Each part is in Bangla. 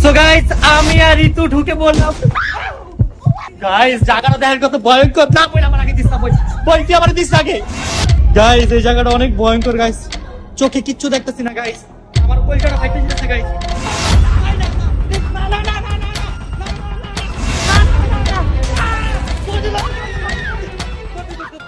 সো গাইস আমি আর ঋতু ঢুকে বললাম গাইস জায়গাটা দেখার কত ভয়ঙ্কর না বই আমার আগে দিস না বই তুই আমার দিস আগে গাইস এই জায়গাটা অনেক ভয়ঙ্কর গাইস চোখে কিচ্ছু দেখতেছি না গাইস আমার কলকাটা ফাইটে যাচ্ছে guys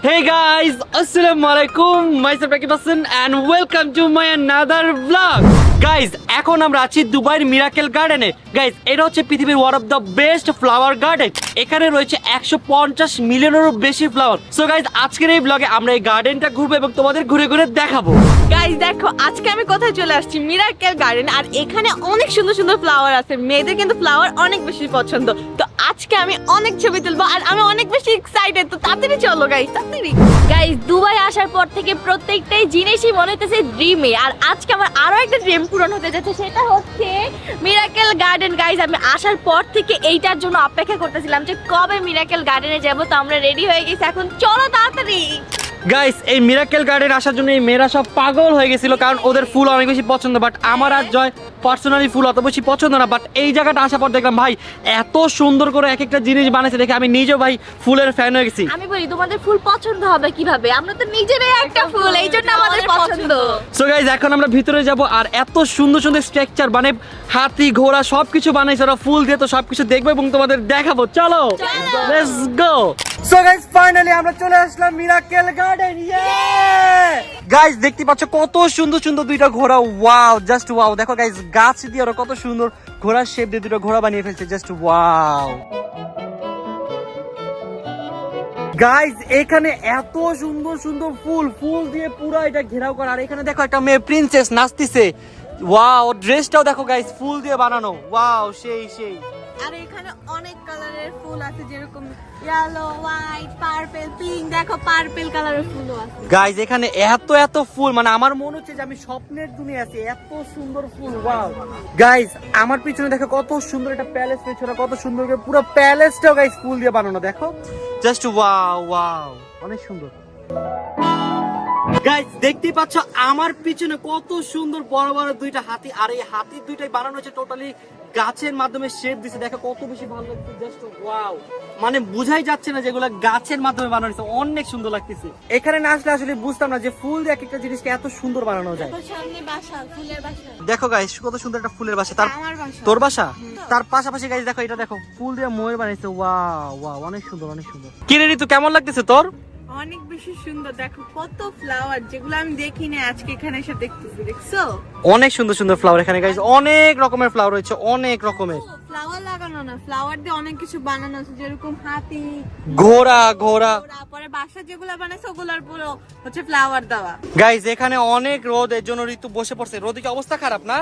Hey guys, Assalamualaikum. Myself Rakib Hassan and welcome to my another vlog. Guys, এখন আমরা আছি দুবাইয়ের মিরাকেল গার্ডেনে। গাইস, এটা হচ্ছে পৃথিবীর one of the best flower garden. এখানে রয়েছে 150 মিলিয়নেরও বেশি ফ্লাওয়ার। সো গাইস, আজকের এই ব্লগে আমরা এই গার্ডেনটা ঘুরবো এবং তোমাদের ঘুরে ঘুরে দেখাবো। গাইস দেখো, আজকে আমি কোথায় চলে আসছি? Miracle garden. আর এখানে অনেক সুন্দর সুন্দর ফ্লাওয়ার আছে। মেয়েদের কিন্তু ফ্লাওয়ার অনেক বেশি পছন্দ। তো আজকে আমি অনেক ছবি তুলবো আর আমি অনেক বেশি এক্সাইটেড। তো তাড়াতাড়ি চলো গাইস, তাড়াতাড়ি। গাইস, দুবাই আসার পর থেকে প্রত্যেকটাই জিনিসই মনে হতেছে ড্রিমে। আর আজকে আমার আরো একটা ড্রিম পূরণ হতে যাচ্ছে, সেটা হচ্ছে মিরাকেল গার্ডেন। গাইস, আমি আসার পর থেকে এইটার জন্য অপেক্ষা করতেছিলাম যে কবে মিরাকেল গার্ডেনে যাব। তো আমরা রেডি হয়ে গেছি, এখন চলো তাড়াতাড়ি। গাইস, এই মিরাকেল গার্ডেন আসার জন্য এই মেয়েরা সব পাগল হয়ে গেছিল, কারণ ওদের ফুল অনেক বেশি পছন্দ। বাট আমার আর জয় পার্সোনালি ফুল অত বেশি পছন্দ না। বাট এই জায়গাটা আসার পর দেখলাম ভাই এত সুন্দর করে এক একটা জিনিস বানাইছে দেখে আমি নিজেও ভাই ফুলের ফ্যান হয়ে গেছি। আমি বলি, তোমাদের ফুল পছন্দ হবে কিভাবে? আমরা তো নিজেরাই একটা ফুল, এই জন্য আমাদের পছন্দ। সো গাইস, এখন আমরা ভিতরে যাব আর এত সুন্দর সুন্দর স্ট্রাকচার মানে হাতি ঘোড়া সবকিছু বানাইছে ওরা ফুল দিয়ে। তো সবকিছু দেখবো এবং তোমাদের দেখাবো, চলো let's go. So guys, finally আমরা চলে আসলাম মিরাকেল গার্ডেন। গাইস, দেখতে পাচ্ছ কত সুন্দর সুন্দর দুইটা ঘোড়া। Wow, just wow. দেখো গাইস, গাছ দিয়ে ওরা কত সুন্দর ঘোড়ার শেপ দিয়ে দুটো ঘোড়া বানিয়ে ফেলছে, জাস্ট ওয়াও। গাইস, এখানে এত সুন্দর সুন্দর ফুল ফুল দিয়ে পুরো এটা ঘেরাও করা। আর এখানে দেখো একটা মেয়ে প্রিন্সেস নাচতেছে। ওয়াও, ড্রেসটাও দেখো গাইস ফুল দিয়ে বানানো। ওয়াও, সেই সেই। আর এখানে অনেক কালারের ফুল আছে, যেরকম ইয়েলো, হোয়াইট, পার্পল, পিঙ্ক। দেখো পার্পল কালারের ফুলও আছে। গাইস, এখানে এত এত ফুল মানে আমার মনে হচ্ছে যে আমি স্বপ্নের দুনিয়ায় আছি, এত সুন্দর ফুল। ওয়াও গাইস, আমার পিছনে দেখো কত সুন্দর একটা প্যালেস রয়েছে, ওরা কত সুন্দর করে পুরো প্যালেসটাও গাইস ফুল দিয়ে বানানো। দেখো জাস্ট ওয়াও ওয়াও, অনেক সুন্দর। গাইস, দেখতেই পাচ্ছ আমার পিছনে কত সুন্দর বড় বড় দুইটা হাতি। আর এই হাতির দুইটাই বানানো হচ্ছে টোটালি গাছের মাধ্যমে শেপ দিছে। দেখো কত বেশি ভালো লাগছে, জাস্ট ওয়াও। মানে বুঝাই যাচ্ছে না যেগুলো গাছের মাধ্যমে বানানো হয়েছে, অনেক সুন্দর লাগতেছে। এখানে না আসলে আসলে বুঝতাম না যে ফুল দিয়ে একটা জিনিসকে এত সুন্দর বানানো যায়। সামনে বাসা, ফুলের বাসা। দেখো গাইস, কত সুন্দর একটা ফুলের বাসা। তার আমার বাসা। তোর বাসা? তার পাশাপাশি গাইস দেখো, এটা দেখো ফুল দিয়ে ময়ূর বানাইছে। ওয়াও ওয়াও, অনেক সুন্দর অনেক সুন্দর। কি রে ঋতু, কেমন লাগতেছে তোর? অনেক বেশি সুন্দর। দেখো কত ফ্লাওয়ার, যেগুলো আমি দেখি না আজকে এখানে এসে দেখতেছি। দেখছো অনেক সুন্দর সুন্দর ফ্লাওয়ার এখানে গাইস, অনেক রকমের ফ্লাওয়ার রয়েছে, অনেক রকমের। ফ্লাওয়ার লাগানো না, ফ্লাওয়ার দিয়ে অনেক কিছু বানানো আছে, যেরকম হাতি, ঘোড়া ঘোড়া। পরে বাসা যেগুলো বানাইছে ওগুলোর পুরো হচ্ছে ফ্লাওয়ার দেওয়া। গাইস, এখানে অনেক রোদ, এর জন্য ঋতু বসে পড়ছে। রোদে কি অবস্থা খারাপ না?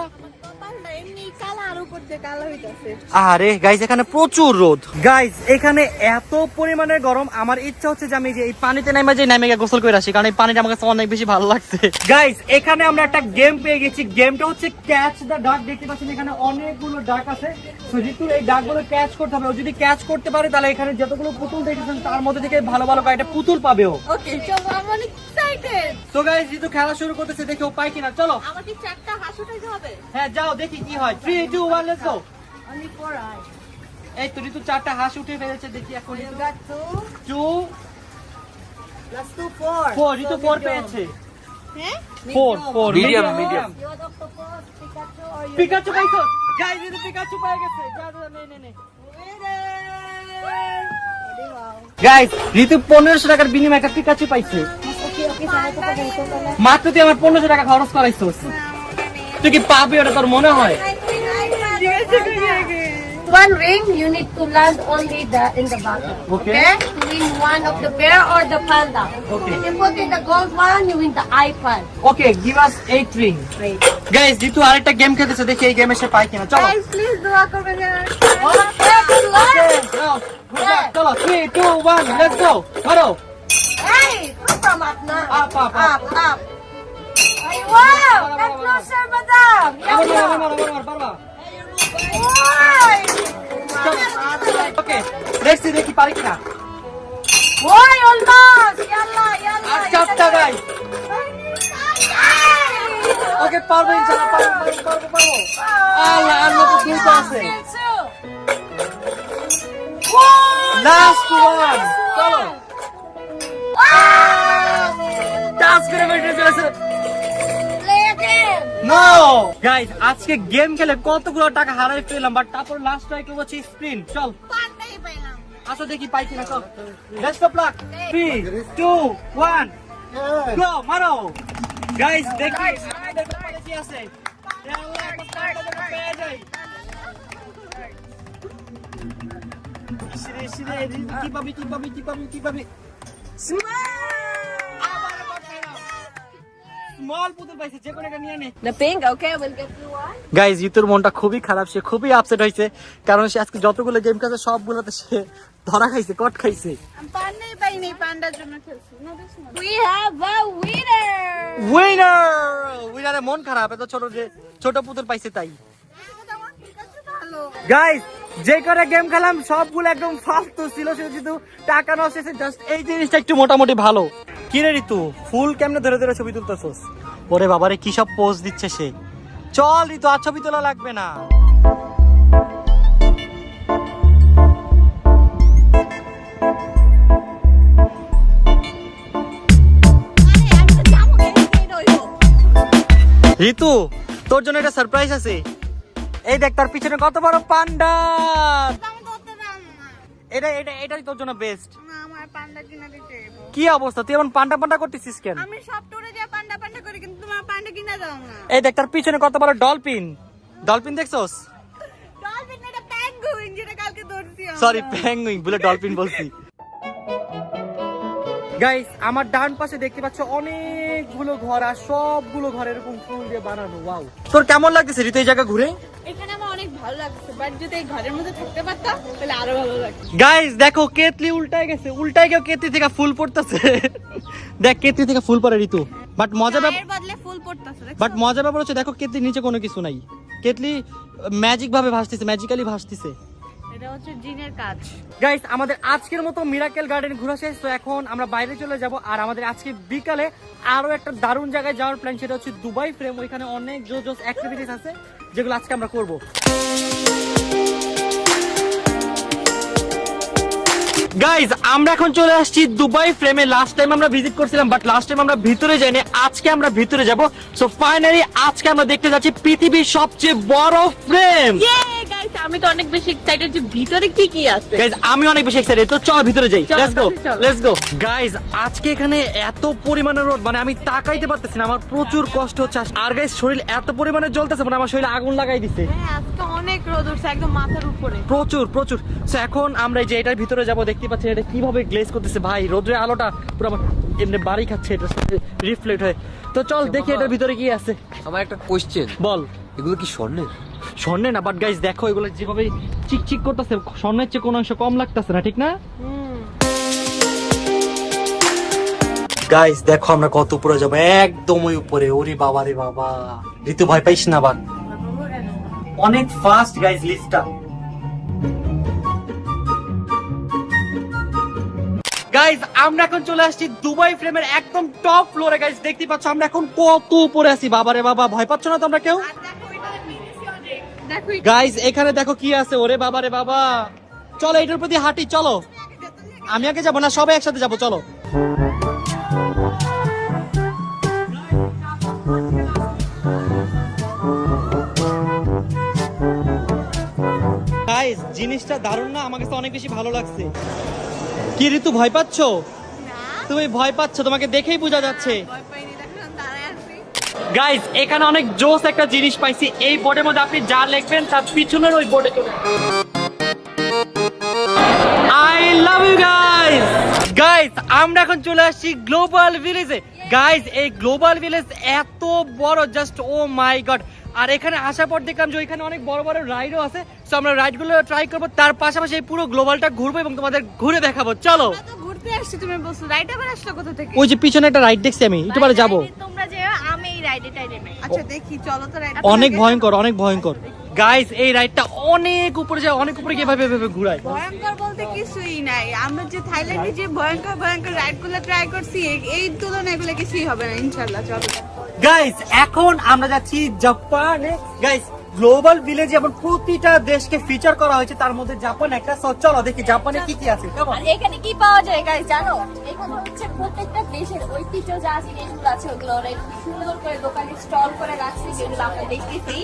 এমনি কালার উপর দিয়ে কালো হইতাছে। আরে গাইস, এখানে প্রচুর রোদ। গাইস, এখানে এত পরিমাণে গরম, আমার ইচ্ছা হচ্ছে যে আমি যে এই পানিতে নামে গিয়ে গোসল করে আসি, কারণ এই পানিটা আমার কাছে অনেক বেশি ভালো লাগছে। গাইস, এখানে আমরা একটা গেম পেয়ে গেছি। গেমটা হচ্ছে ক্যাচ দ্য ডাক। দেখতে পাচ্ছেন এখানে অনেকগুলো ডাক আছে। তো ঋতু এই ডাকগুলো ক্যাচ করতে হবে। ও যদি ক্যাচ করতে পারে তাহলে এখানে যতগুলো পুতুল দেখেছেন তার মধ্যে থেকে ভালো ভালো কয়েকটা পুতুল পাবে ও। ওকে, চলো, আমি অনেক এক্সাইটেড। তো গাইস, ঋতু খেলা শুরু করতেছে, দেখি ও পায় কিনা। চলো। আমার কি চারটা হাঁস উঠাইতে হবে? হ্যাঁ, যাও দেখি কি হয়। 3 2 1 লেটস গো। Only 4 I. এই তো ঋতু চারটা হাঁস উঠে ফেলেছে, দেখি এখন You got 2 2 plus 2 4 4 ঋতু 4 পেয়েছে। হ্যাঁ 4 Medium. You want octopus, Pikachu, or you Pikachu পাইছো? গাইস, ঋতু পিকাচু পেয়ে গেছে। যা যা নে। গাইস, ঋতু 1500 টাকার বিনিময়ে একটা পিকাচু পাইছে। okay, sana ko pa ganito pala. মাত্র তুই আমার 1500 টাকা খরচ করাইছস। তুই কি পাবি ওটা তোর মনে হয়? One ring, you need to land only in the bottom. Okay. To win one of the bear or the panda. Okay. If you put in the gold one, you win the iPad. Okay, give us 8 ring. Wait. Guys, Ritu আরেকটা গেম খেলতেছে, দেখি এই গেমে সে পায় কিনা। চলো। Guys, please dua করবেন। Okay, good luck. নাও, চলো 3 2 1 লেটস গো। ধরো। Hey, come from up now. Up up up. up. Ay, wow! Get closer, madam. আমার পারবা। Why? ওকে, লেটস সি দেখি পারি কিনা। ওই অলমোস্ট ইয়াল্লা ইয়াল্লা আর 4টা গাইস। ওকে পারবে ইনশাআল্লাহ, পারবো। আল্লাহ আর মতো 2টা আছে। লাস্ট ওয়ান, চলো। টাচ করে বেরিয়ে চলেছে। নো গাইস, আজকে গেম খেলে কতগুলো টাকা হারাই ফেললাম, বাট তারপর লাস্ট ট্রাই করবো স্প্রিন। চল আসো দেখি পাই কিনা। চল, বেস্ট অফ লাক। 3 2 1 গো, মারো গাইস। দেখি কি আছে। কি পাবি? স্মল পুতুল পাইছে, যে কোনো একটা নিয়ে নে। The pink, okay, we'll get you one. Guys, ঋতুর মনটা খুবই খারাপ, সে খুবই আপসেট হয়েছে, কারণ সে আজকে যতগুলো গেম খেলছে সবগুলোতে সে ধরা খাইছে, কট খাইছে। পান্ডাই পাইনি, পান্ডার জন্য খেলছি। No, this one. We have a winner. উইনারে মন খারাপ, এত ছোট পুতুল পাইছে তাই। ভালো। গাইজ, যে করে গেম খেলাম সবগুলো একদম ফালতু ছিল, শুধু টাকা নষ্ট হয়েছে। জাস্ট এই জিনিসটা একটু মোটামুটি ভালো। কি রে ঋতু, ফুল কেমনে ধরে ধরে ছবি তুলতেছস? ওরে বাবারে, কি সব পোজ দিচ্ছে সে। চল ঋতু, আর ছবি তোলা লাগবে না। ঋতু, তোর জন্য একটা সারপ্রাইজ আছে। এই দেখ, তার পিছনে কত বড় পান্ডা। এটাই তোর জন্য বেস্ট। আমার পান্ডা কিনা দিতে। কি অবস্থা, তুই এমন পান্ডা করতেছিস কেন? আমি সব টুরে যে পান্ডা করি, কিন্তু তোমার পান্ডা কিনা দাও না। এই দেখ, তার পিছনে কত বড় ডলফিন দেখছস? ডলফিন না, এটা পেঙ্গুইন, যেটা কালকে ধরছি আমরা। সরি, পেঙ্গুইন বলে ডলফিন বলছি। গাইস, আমার ডান পাশে দেখতে পাচ্ছ অনেকগুলো ঘর, আর সবগুলো ঘর এরকম ফুল দিয়ে বানানো। ওয়াও, তোর কেমন লাগতেছে ঋতু এই জায়গা ঘুরে? এখানে আমার অনেক ভালো লাগছে, বাট যদি এই ঘরের মধ্যে থাকতে পারতাম তাহলে আরো ভালো লাগতো। গাইস দেখো, কেতলি উল্টায় গেছে, উল্টায় গিয়ে কেতলি থেকে ফুল পড়তেছে। দেখ, কেতলি থেকে ফুল পড়ে ঋতু, বাট মজা ব্যাপার, এর বদলে ফুল পড়তাছে। বাট মজা ব্যাপার হচ্ছে দেখো, কেতলির নিচে কোনো কিছু নাই। কেতলি ম্যাজিক ভাবে ভাসতেছে, ম্যাজিক্যালি ভাসতেছে। এটা হচ্ছে জিনের কাজ। গাইস, আমাদের আজকের মতো মিরাকেল গার্ডেন ঘোরা শেষ। তো এখন আমরা বাইরে চলে যাব, আর আমাদের আজকে বিকালে আরো একটা দারুণ জায়গায় যাওয়ার প্ল্যান, সেটা হচ্ছে দুবাই ফ্রেম। ওইখানে অনেক জোস অ্যাক্টিভিটিস আছে, যেগুলো আজকে আমরা করব। গাইজ, আমরা এখন চলে আসছি দুবাই ফ্রেমে। লাস্ট টাইম আমরা ভিজিট করছিলাম, বাট লাস্ট টাইম আমরা ভিতরে যাইনি। আজকে আমরা ভিতরে যাব। সো ফাইনালি আজকে আমরা দেখতে যাচ্ছি পৃথিবীর সবচেয়ে বড় ফ্রেম। গাইস, আমি তো অনেক বেশি এক্সাইটেড যে ভিতরে কি কি আছে। গাইজ, আমি অনেক বেশি এক্সাইটেড। তো চল ভিতরে যাই, চল, লেটস গো। গাইজ, আজকে এখানে এত পরিমাণে রোদ, মানে আমি তাকাইতে পারতেছি না, আমার প্রচুর কষ্ট হচ্ছে। আর গাইজ, শরীর এত পরিমাণে জ্বলতেছে, মানে আমার শরীরে আগুন লাগাই দিছে। হ্যাঁ, আজকে অনেক রোদ উঠছে একদম মাথার উপরে। প্রচুর। সো এখন আমরা এই যে এটার ভিতরে যাব, দেখতে পাচ্ছি এটা কিভাবে গ্লেজ করতেছে। ভাই, রোদ্রের আলোটা পুরো আমার এমনি বাড়ি খাচ্ছে, এটার সাথে রিফ্লেক্ট হয়। তো চল দেখি এটার ভিতরে কি আছে। আমার একটা কোশ্চেন, বল। এগুলো কি স্বর্ণের? স্বর্ণের না, বাট গাইস দেখো, এগুলো যেভাবে চিকচিক করতেছে, স্বর্ণের চেয়ে কোনো অংশ কম লাগতেছে না, ঠিক না? গাইস দেখো, আমরা কত উপরে যাবো, একদম ওই উপরে। ওরে বাবা রে বাবা, ঋতু ভয় পাইস না, বাট অনেক ফাস্ট গাইস লিফটটা। গাইজ, আমরা এখন চলে আসছি দুবাই ফ্রেমের একদম টপ ফ্লোরে। গাইজ দেখতে পাচ্ছ আমরা এখন কত উপরে আছি। বাবারে বাবা, ভয় পাচ্ছ না তোমরা কেউ? গাইজ, এখানে দেখো কি আছে। ওরে বাবারে বাবা, চলো এটার প্রতি হাঁটি। চলো, আমি আগে যাবো না, সবাই একসাথে যাবো, চলো। গাইজ, জিনিসটা দারুণ না? আমার কাছে অনেক বেশি ভালো লাগছে। কি ঋতু, ভয় পাচ্ছ? তুমি ভয় পাচ্ছ, তোমাকে দেখেই বোঝা যাচ্ছে। গাইজ, এখানে অনেক জোস একটা জিনিস পাইছি। এই বোর্ডের মধ্যে আপনি যা লিখবেন তার পিছনের ওই বোর্ডে চলে I love you guys. Guys, আমরা এখন চলে আসছি গ্লোবাল ভিলেজে। গাইজ, এই গ্লোবাল ভিলেজ এত বড়, জাস্ট ও মাই গড। আর এখানে আসার পর দেখলাম যে ওইখানে অনেক বড় বড় রাইডও আছে। তো আমরা রাইডগুলো ট্রাই করবো, তার পাশাপাশি এই পুরো গ্লোবালটা ঘুরবো এবং তোমাদের ঘুরে দেখাবো। চলো। ঘুরতে আসছি, তুমি বলছো রাইড আবার আসলো কোথা থেকে? ওই যে পিছনে একটা রাইড দেখছি, আমি একটু পরে যাবো। তোমরা যে আমি এই রাইডে টাইডে। আচ্ছা দেখি, চলো তো রাইড। অনেক ভয়ঙ্কর, অনেক ভয়ঙ্কর। গাইস এই রাইডটা অনেক উপরে যায়, অনেক উপরে গিয়ে ভাবে ভাবে ঘুরায়। ভয়ঙ্কর বলতে কিছুই নাই, আমরা যে থাইল্যান্ডে যে ভয়ঙ্কর ভয়ঙ্কর রাইড গুলো ট্রাই করছি এই তুলনায় এগুলো কিছুই হবে না ইনশাআল্লাহ। চলো গাইস এখন আমরা যাচ্ছি জাপানে। গাইস গ্লোবাল ভিলেজ যেমন প্রতিটা দেশকে ফিচার করা হয়েছে, তার মধ্যে জাপান একটা। চলো দেখি জাপানে কি কি আছে। আর এখানে কি পাওয়া যায় গাইস জানো? এখানে হচ্ছে প্রত্যেকটা দেশের ঐতিহ্য যা জিনিসগুলো আছে ওগুলো ওরা একটু সুন্দর করে দোকানে স্টল করে রাখছে, যেগুলো আমরা দেখতেছি।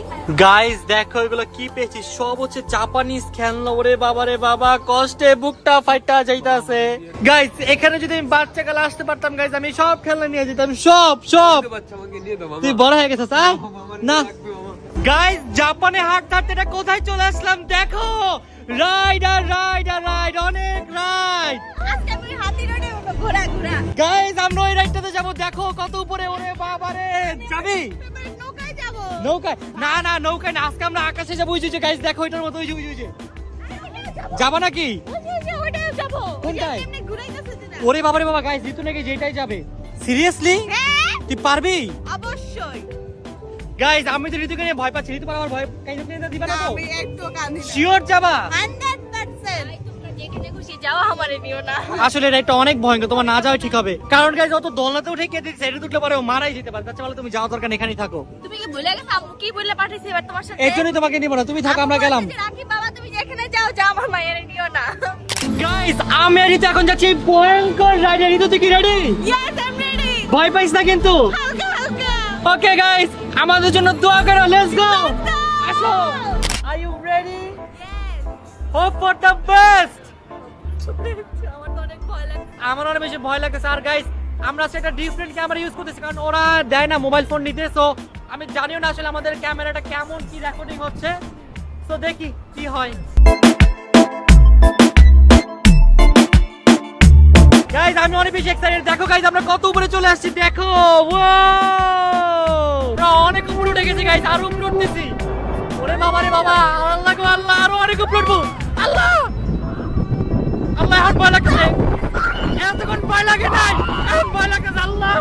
গাইস দেখো এগুলো কি পেয়েছি, সব হচ্ছে জাপানিজ খেলনা। ওরে বাবা রে বাবা, কষ্টে বুকটা ফাইটা যাইতাছে। গাইস এখানে যদি আমি বাচ্চা কালে আসতে পারতাম গাইস, আমি সব খেলনা নিয়ে যেতাম, সব সব। বাচ্চা আমাকে নিয়ে দাও তুই বড় হয়ে গেছিস না? গাইস জাপানে হাঁটতে হাঁটতে এটা কোথায় চলে আসলাম দেখো, রাইড আর রাইড আর রাইড, অনেক রাইড। আজকে আমি হাতি রোডে ঘোরা ঘোরা গাইস আমরা ওই রাইডটাতে যাবো, দেখো কত উপরে। ওরে বাবা রে, যাবি নৌকায় যাব। নৌকায়? না না নৌকায় না, আজকে আমরা আকাশে যাবো। ওই যে গাইস দেখো এটার মতো, ওই যে ওই যে যাবা নাকি? ওটাও যাব। কোনটায়? এমনি ঘুরাইতেছে না। ওরে বাবা রে বাবা, গাইস ঋতু নাকি যেটাই যাবে। সিরিয়াসলি তুই পারবি? অবশ্যই গাইস আমি তো ঋতুকে নিয়ে ভয় পাচ্ছি। ঋতু আমার ভয় কাইন্ড দিবা না তো? আমি একটু কাঁদি না। শিওর যাবা? 100% তোমরা যেখানে খুশি যাও, আমারে নিও না। আসলে এটা অনেক ভয়ঙ্কর, তোমার না যাওয়া ঠিক হবে। কারণ গাইস যত দোলনাতে উঠে কে দিচ্ছে, এটা উঠলে পরে ও মারাই যেতে পারে। তাছাড়া তুমি যাওয়ার দরকার নেই, এখানেই থাকো। তুমি কি ভুলে গেছো আম্মু কি বলে পাঠিয়েছে এবার তোমার সাথে? এই জন্যই তোমাকে নিব না, তুমি থাকো, আমরা গেলাম। রাখি বাবা, তুমি যেখানে যাও যাও, আমার মায়ের নিও না। গাইস আমি আর ঋতু এখন যাচ্ছি ভয়ঙ্কর রাইডে। ঋতু তুই কি ready? Yes I am ready. ভয় পাইস না কিন্তু? হালকা হালকা। ওকে গাইস আমাদের জন্য দোয়া করো, লেটস গো। আসো, are you ready? Hope for the best. আমার তো অনেক ভয় লাগে। আমার অনেক বেশি ভয় লাগতেছে। আর গাইস আমরা সেটা ডিফারেন্ট ক্যামেরা ইউজ করতেছি, কারণ ওরা দেয় না মোবাইল ফোন নিতে। সো আমি জানিও না আসলে আমাদের ক্যামেরাটা কেমন কি রেকর্ডিং হচ্ছে। সো দেখি কি হয়। গাইস আমি অনেক বেশি এক্সাইটেড। দেখো গাইস আমরা কত উপরে চলে আসছি, দেখো। ওয়াও অনেক উপরে উঠে গেছি গাইস, আরো উপরে উঠতেছি। ওরে বাবা রে বাবা, আল্লাহ গো আল্লাহ, আরো অনেক উপরে উঠবো। আল্লাহ আল্লাহ, এখন ভয় লাগছে। এতক্ষণ ভয় লাগে নাই, এখন ভয় লাগছে। আল্লাহ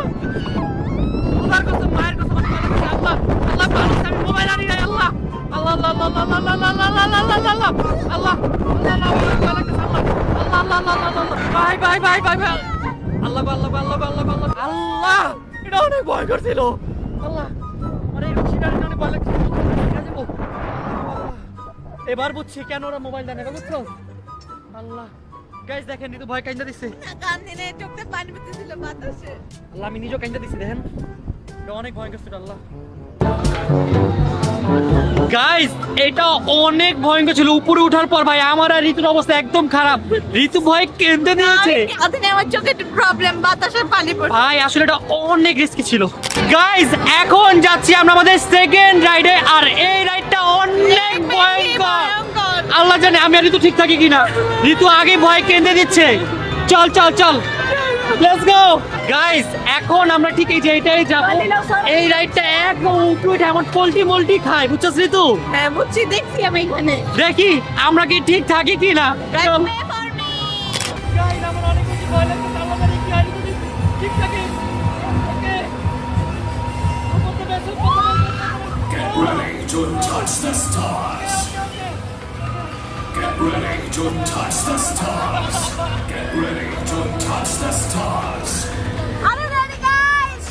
খোদার কসম, মায়ের কসম, আমার ভয় লাগছে। আল্লাহ আল্লাহ ভালো, আমি মোবাইল আনি নাই। আল্লাহ আল্লাহ আল্লাহ আল্লাহ আল্লাহ আল্লাহ আল্লাহ আল্লাহ আল্লাহ আল্লাহ আল্লাহ আল্লাহ ভয় লাগছে। আল্লাহ আল্লাহ আল্লাহ আল্লাহ আল্লাহ, ভাই ভাই ভাই ভাই ভাই, আল্লাহ আল্লাহ আল্লাহ আল্লাহ আল্লাহ আল্লাহ, এটা অনেক ভয় করছিল। আল্লাহ আরে সেটা অনেক ভয় লাগছে। এবার বুঝছি কেন ওরা মোবাইল দেয় না, বুঝছো? আল্লাহ গাইস দেখেন ঋতু ভয় কাইন্দা দিচ্ছে। কান্দি না, চোখে পানি পড়তেছিল বাতাসে। আল্লাহ আমি নিজেও কাইন্দা দিচ্ছি, দেখেন এটা অনেক ভয়ঙ্কর ছিল। আল্লাহ গাইস এটা অনেক ভয়ঙ্কর ছিল। উপরে ওঠার পর ভাই আমার আর ঋতুর অবস্থা একদম খারাপ। ঋতু ভয় কেঁদে নিয়েছে। কাঁদি আমার চোখে একটু প্রবলেম, বাতাসে পানি পড়ছে। ভাই আসলে এটা অনেক রিস্কি ছিল। গাইস এখন যাচ্ছি আমরা আমাদের সেকেন্ড রাইডে, আর এই রাইডটা অনেক ভয়ঙ্কর। আল্লাহ জানে আমি আর ঋতু ঠিক থাকি কিনা। ঋতু আগে ভয় কেঁদে দিচ্ছে। চল চল চল, লেটস গো। গাইস এখন আমরা ঠিক এই যে এটাই যাব। এই রাইডটা একদম উপরে এমন পল্টি মল্টি খায়, বুঝছস ঋতু? হ্যাঁ বুঝছি, দেখছি আমি এখানে। দেখি আমরা কি ঠিক থাকি কিনা। চল। Pray for me. গাইস আমার অনেক বেশি ভয় লাগছে। আল্লাহ জানে কি হয়, যদি ঠিক থাকে। ওকে Get ready to touch the stars. Get ready to touch the stars. Get ready to touch the stars. Are you ready, guys?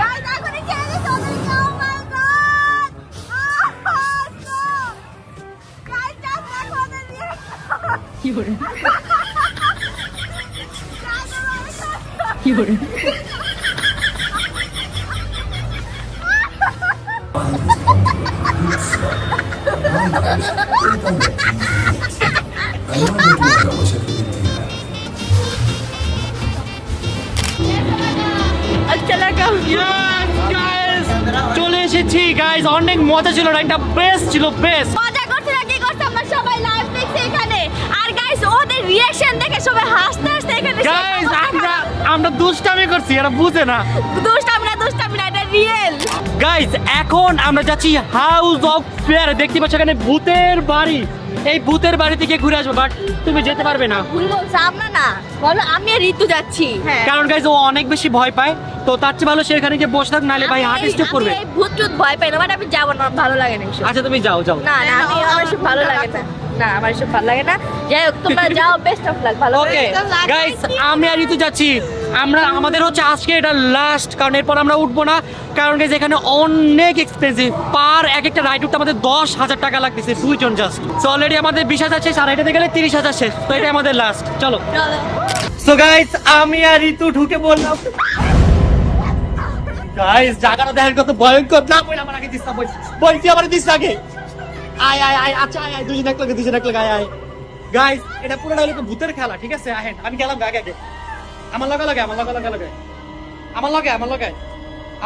Guys, এখনই ছেড়ে দিচ্ছে ওদেরকে। Oh my God! No! Guys, just দেখো ওদের reaction. কি করে? Guys, আমার কাছে- কি করে? अच्छा लगा। Yes, guys! চলে এসেছি গাইস, অনেক মজা ছিল, রাইডটা বেস্ট ছিল, বেস্ট। মজা করছে না কি করছে, আমরা সবাই লাইভ দেখছি এখানে। আর গাইস ওদের রিঅ্যাকশন দেখে সবাই হাসতে হাসতে এখানে গাইস আমরা দুষ্টামি করছি, এরা বুঝে না। দুষ্টামি না, এটা রিয়েল। গাইস এখন আমরা যাচ্ছি হাউস অফ ফেয়ার। দেখতে পাচ্ছ এখানে ভূতের বাড়ি। এই ভূতের বাড়ি থেকে ঘুরে আসবো, বাট তুমি যেতে পারবে না। ভুল বলছো, আমরা না, বলো আমি আর ঋতু যাচ্ছি। হ্যাঁ কারণ গাইজ ও অনেক বেশি ভয় পায়, তো তার চেয়ে ভালো সেখানে গিয়ে বসে থাক, নাহলে ভাই হার্ট স্ট্রোক করবে। আমি এই ভূত টুত ভয় পাই না, বাট আমি যাবো না, ভালো লাগে না এসব। আচ্ছা তুমি যাও যাও। না না আমার এসব ভালো লাগে না, না আমার এসব ভালো লাগে না। যাই হোক তোমরা যাও, বেস্ট অফ লাক, ভালো ওকে করে। গাইস, আমি আর ঋতু যাচ্ছি। আমাদের হচ্ছে আজকে এটা লাস্ট, কারণ এরপর আমরা উঠবো না। কারণ গাইস এখানে অনেক এক্সপেন্সিভ, পার এক একটা রাইড উঠতে আমাদের 10,000 টাকা লাগতেছে দুইজন জাস্ট। সো অলরেডি আমাদের 20,000 শেষ, আর এটাতে গেলে 30,000 শেষ। তো এটা আমাদের লাস্ট, চলো। সো গাইস, আমি আর ঋতু ঢুকে পড়লাম। গাইস জায়গাটা দেখেন কত ভয়ঙ্কর। না বই আমার আগে দিস না, বলছি আমার দিস না আগে। আয় আয় আয়, আচ্ছা আয় আয়, দুজন এক লাগে আয় আয়। গাইস এটা পুরোটা হলো ভূতের খেলা, ঠিক আছে? আহেন, আমি গেলাম আগে আগে। আমার লগে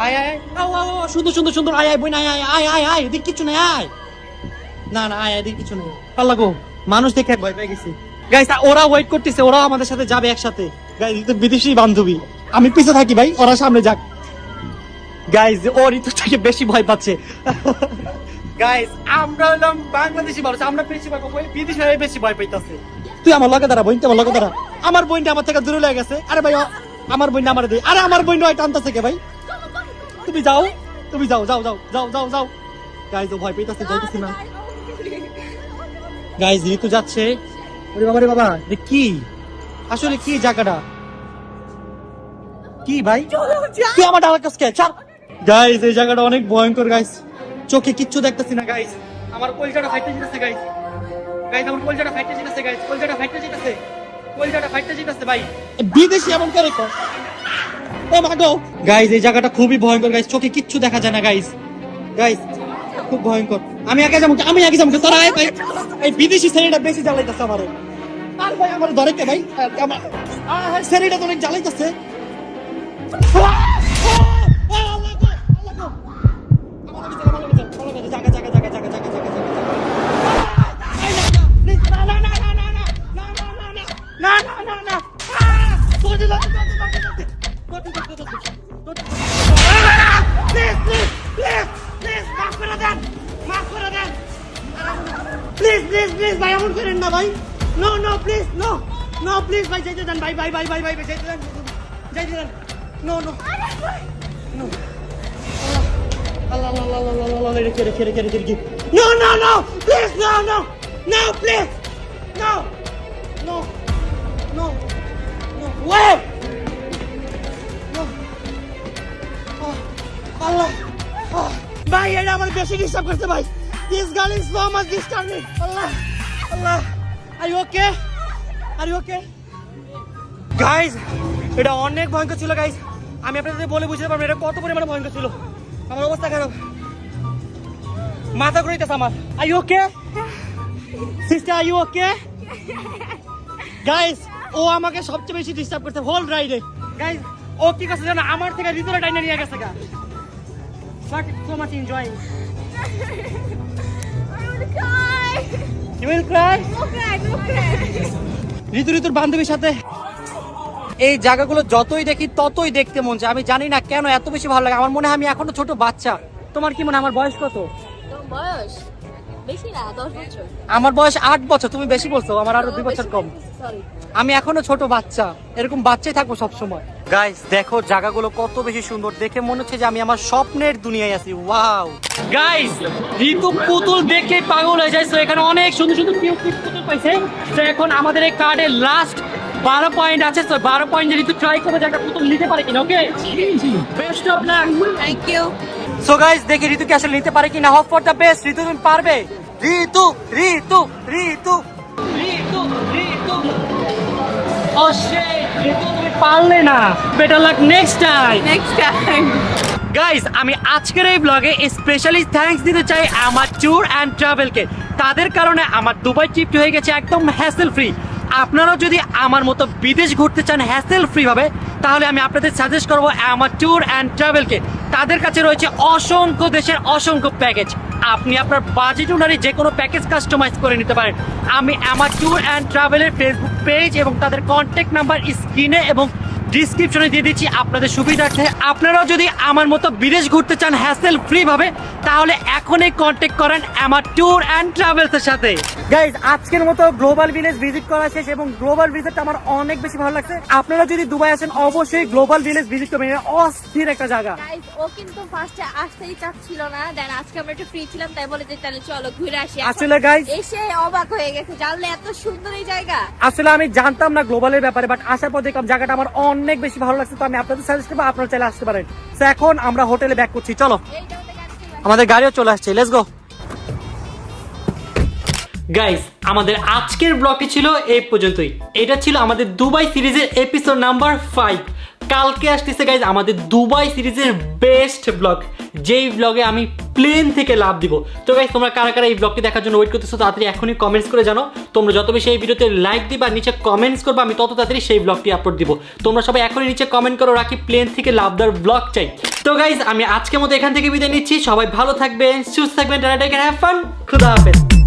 আয় আয়, আও আও আও, সুন্দর সুন্দর সুন্দর, আয় আয় বই, আয় আয় আয় আয় আয়, এদিক কিছু নাই, আয় না না, আয় এদিক কিছু নেই। পাল্লা গো, মানুষ দেখে ভয় পেয়ে গেছি। গাইস ওরা ওয়েট করতেছে, ওরাও আমাদের সাথে যাবে একসাথে। গাইস তো বিদেশি বান্ধবী, আমি পিছে থাকি ভাই, ওরা সামনে যাক। গাইস ও ঋতু থেকে বেশি ভয় পাচ্ছে। গাইস আমরা হলাম বাংলাদেশি মানুষ, আমরা বেশি ভয় পাবো, বিদেশি হয়ে বেশি ভয় পাইতাছে। তুই আমার লগে দাঁড়া, বোনটা আমার লগে দাঁড়া। আমার বোনটা আমার থেকে দূরে লেগে গেছে। আরে ভাই আমার বোনটা আমার দিয়ে, আরে আমার বোনটা টানতেছে কে ভাই? তুমি যাও, তুমি যাও যাও যাও যাও যাও যাও। গাইস ও ভয় পাইতাছে, যাইতেছি না। গাইস ঋতু যাচ্ছে। ওরে বাবা রে বাবা, কি আসলে কি জায়গাটা কি ভাই? তুই আমার ডালা কাছে ছাড়। গাইস এই জায়গাটা অনেক ভয়ঙ্কর গাইস, চোখে কিচ্ছু দেখতেছি না গাইস। আমার কলজাটা ফাইটে যেতেছে গাইস, গাইস আমার কলজাটা ফাইটে যেতেছে গাইস, কলজাটা ফাইটে যেতেছে ভাই। বিদেশি এমন করে কর, ও মা গো। গাইস এই জায়গাটা খুবই ভয়ঙ্কর গাইস, চোখে কিচ্ছু দেখা যায় না গাইস। গাইস খুব ভয়ঙ্কর। আমি আগে যাবো, তোরা আয় ভাই। এই বিদেশি ছেলেটা বেশি জ্বালাইতেছে আমারে। আর ভাই আমার ধরে কে ভাই, আমার ছেলেটা তো অনেক জ্বালাইতেছে। প্লিজ ভাই, এমন করেন না ভাই। No no please, no no please ভাই, যাইতে দেন ভাই, যাইতে দেন। নো নো নো, আল্লাহ আল্লাহ আল্লাহ আল্লাহ, রেখে no no no please, no no no please, no no no no wait, no আল্লাহ ভাই, এটা আমার বেশি ডিস্টার্ব করছে ভাই। This girl is so much disturbing. Allah, Allah. Are you okay? Guys, এটা অনেক ভয়ঙ্কর ছিল গাইস। আমি আপনাদের বলে বুঝতে পারবো এটা কত পরিমাণে ভয়ঙ্কর ছিল। আমার অবস্থা খারাপ, মাথা ঘুরাইতেছে আমার। Are you okay? Sister, are you okay? Guys, ও আমাকে সবচেয়ে বেশি ডিস্টার্ব করছে হোল রাইডে। গাইস ও কি করছে জানো, আমার থেকে ভিতরে টাইনা নিয়ে গেছে গা। But so much enjoying. You will cry? ঋতুর বান্ধবীর সাথে এই জায়গাগুলো যতই দেখি ততই দেখতে মন চায়। আমি জানি না কেন এত বেশি ভালো লাগে। আমার মনে হয় আমি এখনো ছোট বাচ্চা। তোমার কি মনে হয় আমার বয়স কত? তোর বয়স বেশি না, 10 বছর। আমার বয়স 8 বছর, তুমি বেশি বলছো, আমার আরো 2 বছর কম। সরি, আমি এখনো ছোট বাচ্চা, এরকম বাচ্চাই থাকবো সব সময়। গাইস দেখো জায়গাগুলো কত বেশি সুন্দর, দেখে মনে হচ্ছে যে আমি আমার স্বপ্নের দুনিয়ায় আছি। ওয়াও গাইস, ঋতু পুতুল দেখে পাগল হয়ে যায়। তো এখানে অনেক সুন্দর সুন্দর কিউট পুতুল পাইছে। তো এখন আমাদের এই কার্ডে লাস্ট 12 পয়েন্ট আছে। তো 12 পয়েন্টে ঋতু ট্রাই করবে যে একটা পুতুল নিতে পারে কিনা। Okay, best of luck. Thank you. So guys দেখি ঋতু কি আসলে নিতে পারে কিনা। Hope for the best. Ritu তুমি পারবে। ঋতু ঋতু ঋতু ঋতু ঋতু ও শিট, ঋতু তুমি পারলে না। Better luck next time. Guys আমি আজকের এই ব্লগে স্পেশালি থ্যাঙ্কস দিতে চাই আমার ট্যুর অ্যান্ড ট্রাভেলকে। তাদের কারণে আমার দুবাই ট্রিপটি হয়ে গেছে একদম হ্যাসেল ফ্রি। আপনারাও যদি আমার মতো বিদেশ ঘুরতে চান হ্যাসেল ফ্রি ভাবে, তাহলে আমি আপনাদের সাজেস্ট করবো আমার ট্যুর অ্যান্ড ট্রাভেলকে। তাদের কাছে রয়েছে অসংখ্য দেশের অসংখ্য প্যাকেজ। আপনি আপনার বাজেট অনুযায়ী যে কোনো প্যাকেজ কাস্টমাইজ করে নিতে পারেন। আমি আমার ট্যুর অ্যান্ড ট্রাভেলের ফেসবুক পেজ এবং তাদের কন্ট্যাক্ট নাম্বার স্ক্রিনে এবং ডিসক্রিপশনে দিয়ে দিচ্ছি আপনাদের সুবিধার্থে। আপনারাও যদি আমার মতো বিদেশ ঘুরতে চান হ্যাসেল ফ্রি ভাবে, তাহলে এখনই কন্ট্যাক্ট করেন আমার ট্যুর অ্যান্ড ট্রাভেলসের সাথে। গাইজ আজকের মতো গ্লোবাল ভিলেজ ভিজিট করা শেষ এবং গ্লোবাল ভিলেজটা আমার অনেক বেশি ভালো লাগছে। আপনারা যদি দুবাই আসেন অবশ্যই গ্লোবাল ভিলেজ ভিজিট করবেন, এটা অস্থির একটা জায়গা। গাইস ও কিন্তু ফার্স্টে আসতেই চাচ্ছিল না, দেন আজকে আমরা একটু ফ্রি ছিলাম তাই বলে যে তাহলে চলো ঘুরে আসি। এখন আসলে গাইজ এসে অবাক হয়ে গেছে, জানলে এত সুন্দর এই জায়গা। আসলে আমি জানতাম না গ্লোবালের ব্যাপারে, বাট আসার পর দেখলাম জায়গাটা আমার অনেক বেশি ভালো লাগছে। তো আমি আপনাদের সাজেস্ট করবো আপনারা চাইলে আসতে পারেন। তো এখন আমরা হোটেলে ব্যাক করছি, চলো আমাদের গাড়িও চলে আসছে, লেটস গো। গাইস আমাদের আজকের ব্লগটি ছিল এই পর্যন্তই। এটা ছিল আমাদের দুবাই সিরিজের এপিসোড নাম্বার 5। কালকে আসতেছে গাইস আমাদের দুবাই সিরিজের বেস্ট ব্লগ, যেই ব্লগে আমি প্লেন থেকে লাভ দিব। তো গাইস তোমরা কারা কারা এই ব্লগটি দেখার জন্য ওয়েট করতেছো তাড়াতাড়ি এখনই কমেন্টস করে জানো। তোমরা যত বেশি এই ভিডিওতে লাইক দিবা, নিচে কমেন্টস করবা, আমি তত তাড়াতাড়ি সেই ব্লগটি আপলোড দিব। তোমরা সবাই এখনই নিচে কমেন্ট করো রাখি প্লেন থেকে লাভ দেওয়ার ব্লগ চাই। তো গাইস আমি আজকের মতো এখান থেকে বিদায় নিচ্ছি। সবাই ভালো থাকবেন, সুস্থ থাকবেন, tata, take care, have fun, খুদা হাফেজ।